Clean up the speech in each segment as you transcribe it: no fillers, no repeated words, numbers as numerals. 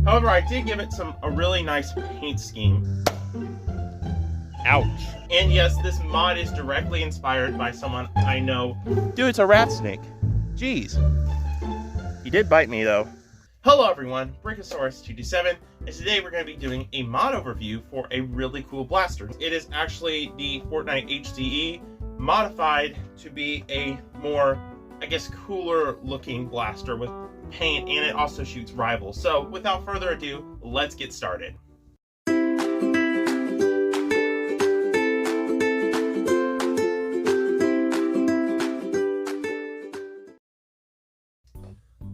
However, I did give it a really nice paint scheme. Ouch. And yes, this mod is directly inspired by someone I know. Dude, it's a rat snake. Jeez. He did bite me though. Hello everyone, Brickosaurus227, and today we're going to be doing a mod overview for a really cool blaster. It is actually the Fortnite HCE modified to be a more, I guess, cooler looking blaster with paint, and it also shoots Rival. So without further ado, let's get started.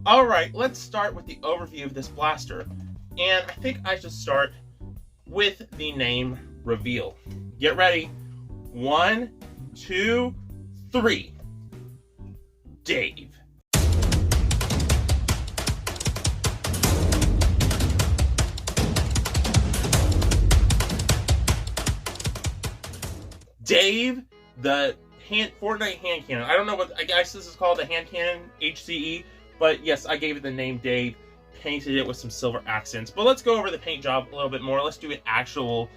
Alright, let's start with the overview of this blaster. And I think I should start with the name reveal. Get ready. 1, 2, 3. Dave. Dave, the Fortnite Handcannon. I don't know what, I guess this is called the Handcannon HCE. But yes, I gave it the name Dave, painted it with some silver accents. But let's go over the paint job a little bit more. Let's do an actual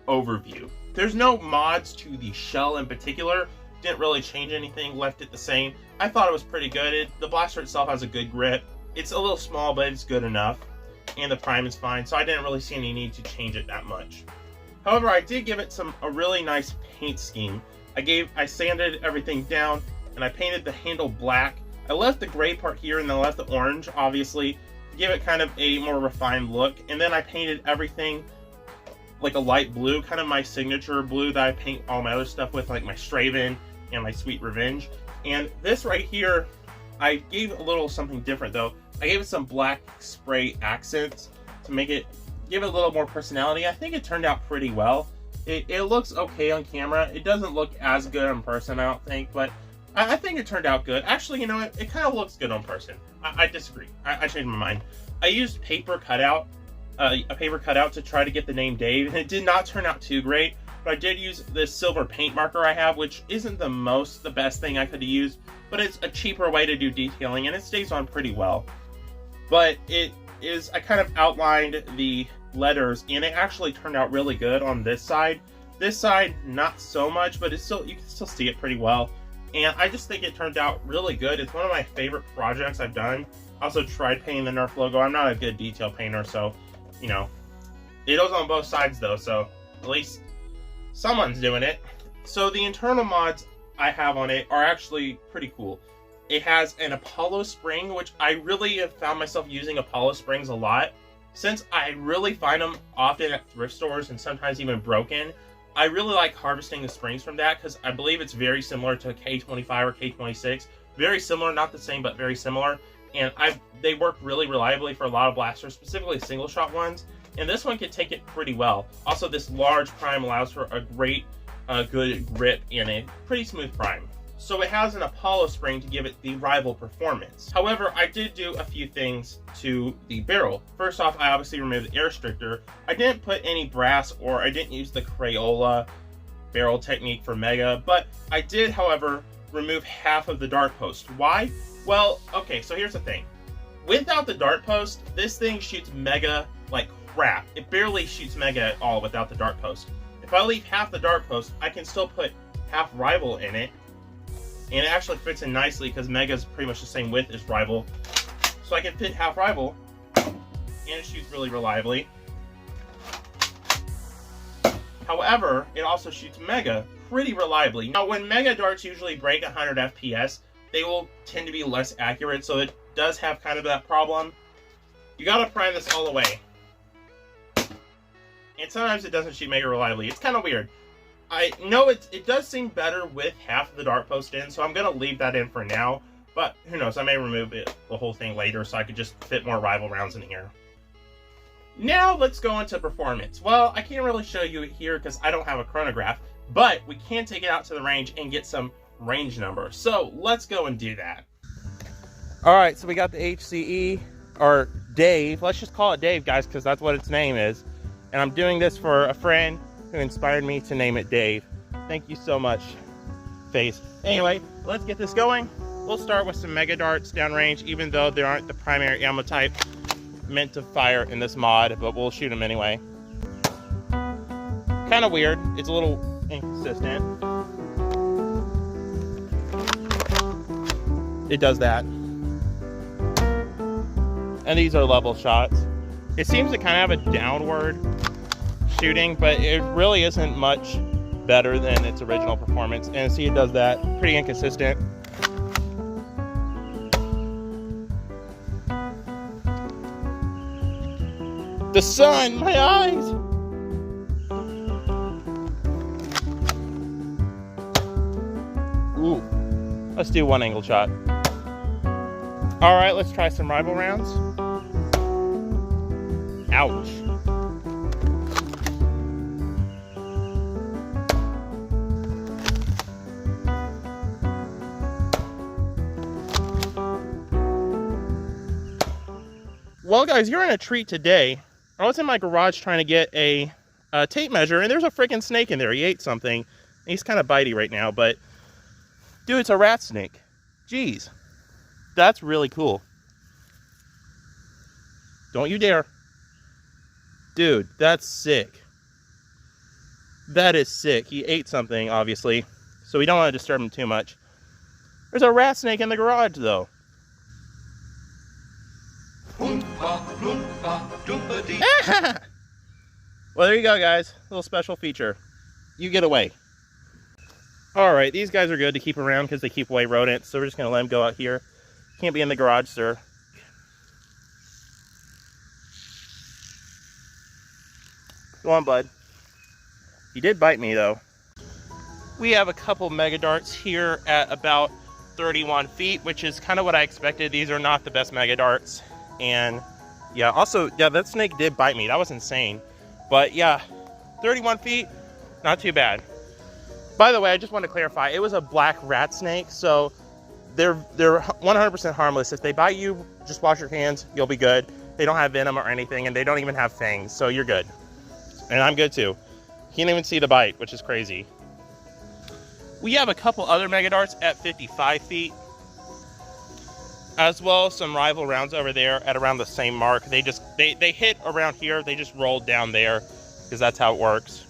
overview. There's no mods to the shell in particular. Didn't really change anything, left it the same. I thought it was pretty good. The blaster itself has a good grip. It's a little small, but it's good enough. And the prime is fine, so I didn't really see any need to change it that much. However, I did give it a really nice paint scheme. I sanded everything down, and I painted the handle black. I left the gray part here and then I left the orange, obviously, to give it kind of a more refined look. And then I painted everything like a light blue, kind of my signature blue that I paint all my other stuff with, like my Straven and my Sweet Revenge. And this right here, I gave a little something different though. I gave it some black spray accents to give it a little more personality. I think it turned out pretty well. It looks okay on camera. It doesn't look as good in person, I don't think, but I think it turned out good. Actually, you know what? It kind of looks good on person. I disagree. I changed my mind. I used a paper cutout to try to get the name Dave, and it did not turn out too great. But I did use this silver paint marker I have, which isn't the best thing I could have used, but it's a cheaper way to do detailing, and it stays on pretty well. But I kind of outlined the letters, and it actually turned out really good on this side. This side, not so much, but you can still see it pretty well. And I just think it turned out really good. It's one of my favorite projects I've done. I also tried painting the Nerf logo. I'm not a good detail painter, so, you know. It goes on both sides, though, so at least someone's doing it. So the internal mods I have on it are actually pretty cool. It has an Apollo spring, which I really have found myself using Apollo springs a lot. Since I really find them often at thrift stores and sometimes even broken, I really like harvesting the springs from that because I believe it's very similar to K25 or K26. Very similar, not the same, but very similar. And they work really reliably for a lot of blasters, specifically single shot ones. And this one can take it pretty well. Also, this large prime allows for a great, good grip in a pretty smooth prime. So it has an Apollo spring to give it the Rival performance. However, I did do a few things to the barrel. First off, I obviously removed the air restrictor. I didn't put any brass, or I didn't use the Crayola barrel technique for Mega, but I did, however, remove half of the dart post. Why? Well, okay, so here's the thing. Without the dart post, this thing shoots Mega like crap. It barely shoots Mega at all without the dart post. If I leave half the dart post, I can still put half Rival in it. And it actually fits in nicely because Mega's pretty much the same width as Rival. So I can fit half Rival, and it shoots really reliably. However, it also shoots Mega pretty reliably. Now, when Mega darts usually break 100 FPS, they will tend to be less accurate, so it does have kind of that problem. You gotta prime this all the way. And sometimes it doesn't shoot Mega reliably. It's kind of weird. I know it does seem better with half of the dart post in, so I'm going to leave that in for now. But who knows, I may remove the whole thing later so I could just fit more Rival rounds in here. Now let's go into performance. Well, I can't really show you it here because I don't have a chronograph, but we can take it out to the range and get some range numbers. So let's go and do that. Alright, so we got the HCE, or Dave. Let's just call it Dave, guys, because that's what its name is. And I'm doing this for a friend who inspired me to name it Dave. Thank you so much, Face. Anyway, let's get this going. We'll start with some Mega Darts downrange, even though they aren't the primary ammo type. meant to fire in this mod, but we'll shoot them anyway. Kind of weird. It's a little inconsistent. It does that. And these are level shots. It seems to kind of have a downward shooting, but it really isn't much better than its original performance. And see, it does that. Pretty inconsistent. The sun, my eyes! Ooh, let's do one angle shot. All right, let's try some rival rounds. Ouch. Well, guys, you're in a treat today. I was in my garage trying to get a tape measure, and there's a freaking snake in there. He ate something. He's kind of bitey right now, but dude, it's a rat snake. Jeez, that's really cool. Don't you dare. Dude, that's sick. That is sick. He ate something, obviously, so we don't want to disturb him too much. There's a rat snake in the garage, though. Well, there you go, guys. A little special feature. You get away. All right, these guys are good to keep around because they keep away rodents, so we're just going to let them go out here. Can't be in the garage, sir. Go on, bud. He did bite me, though. We have a couple mega darts here at about 31 feet, which is kind of what I expected. These are not the best mega darts. And yeah, also, yeah, that snake did bite me. That was insane. But yeah, 31 feet, not too bad. By the way, I just want to clarify, it was a black rat snake, so they're 100% harmless. If they bite you, just wash your hands, you'll be good. They don't have venom or anything, and they don't even have fangs, so you're good. And I'm good too. Can't even see the bite, which is crazy. We have a couple other mega darts at 55 feet. As well as some rival rounds over there at around the same mark. They hit around here, they just rolled down there, because that's how it works.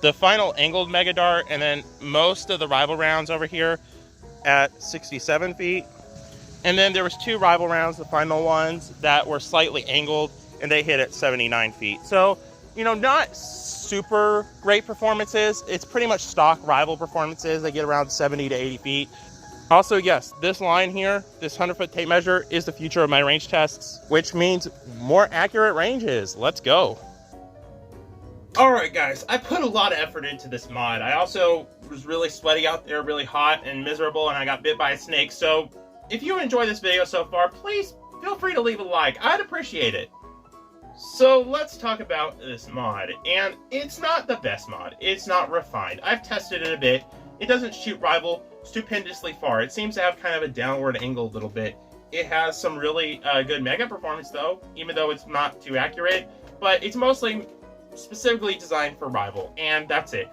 The final angled mega dart, and then most of the rival rounds over here at 67 feet. And then there was two rival rounds, the final ones, that were slightly angled, and they hit at 79 feet. So, you know, not super great performances. It's pretty much stock rival performances. They get around 70 to 80 feet. Also, yes, this line here, this 100-foot tape measure, is the future of my range tests, which means more accurate ranges. Let's go. Alright guys, I put a lot of effort into this mod. I also was really sweaty out there, really hot and miserable, and I got bit by a snake. So if you enjoyed this video so far, please feel free to leave a like. I'd appreciate it. So let's talk about this mod. And it's not the best mod. It's not refined. I've tested it a bit. It doesn't shoot rival stupendously far. It seems to have kind of a downward angle a little bit. It has some really good mega performance though, even though it's not too accurate. But it's mostly specifically designed for rival, and that's it.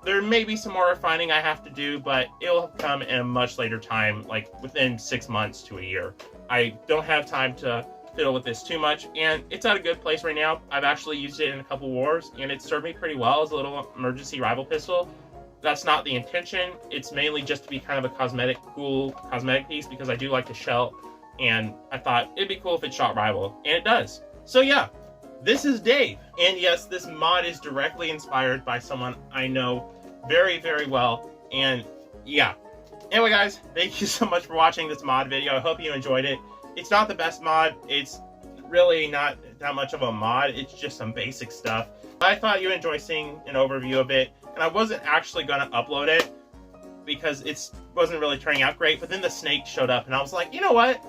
There may be some more refining I have to do, but it'll come in a much later time, like within 6 months to a year. I don't have time to fiddle with this too much, and it's at a good place right now. I've actually used it in a couple wars, and it served me pretty well as a little emergency rival pistol. That's not the intention. It's mainly just to be kind of a cool cosmetic piece, because I do like to shell, and I thought it'd be cool if it shot rival, and it does. So yeah, this is Dave, and yes, this mod is directly inspired by someone I know very, very well, and yeah. Anyway guys, thank you so much for watching this mod video. I hope you enjoyed it. It's not the best mod. It's really not that much of a mod. It's just some basic stuff. But I thought you'd enjoy seeing an overview of it, and I wasn't actually going to upload it because it wasn't really turning out great, but then the snake showed up, and I was like, you know what?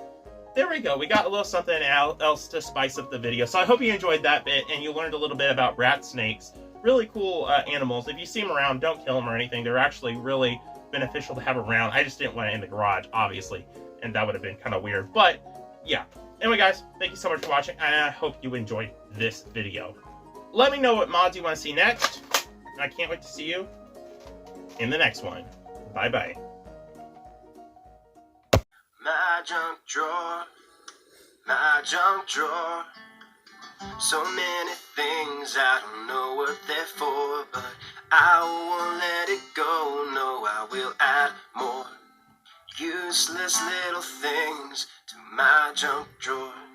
There we go. We got a little something else to spice up the video. So I hope you enjoyed that bit, and you learned a little bit about rat snakes. Really cool animals. If you see them around, don't kill them or anything. They're actually really beneficial to have around. I just didn't want it in the garage, obviously, and that would have been kind of weird. But yeah. Anyway, guys, thank you so much for watching, and I hope you enjoyed this video. Let me know what mods you want to see next. I can't wait to see you in the next one. Bye-bye. My junk drawer, my junk drawer. So many things I don't know what they're for, but I won't let it go. No, I will add more useless little things to my junk drawer.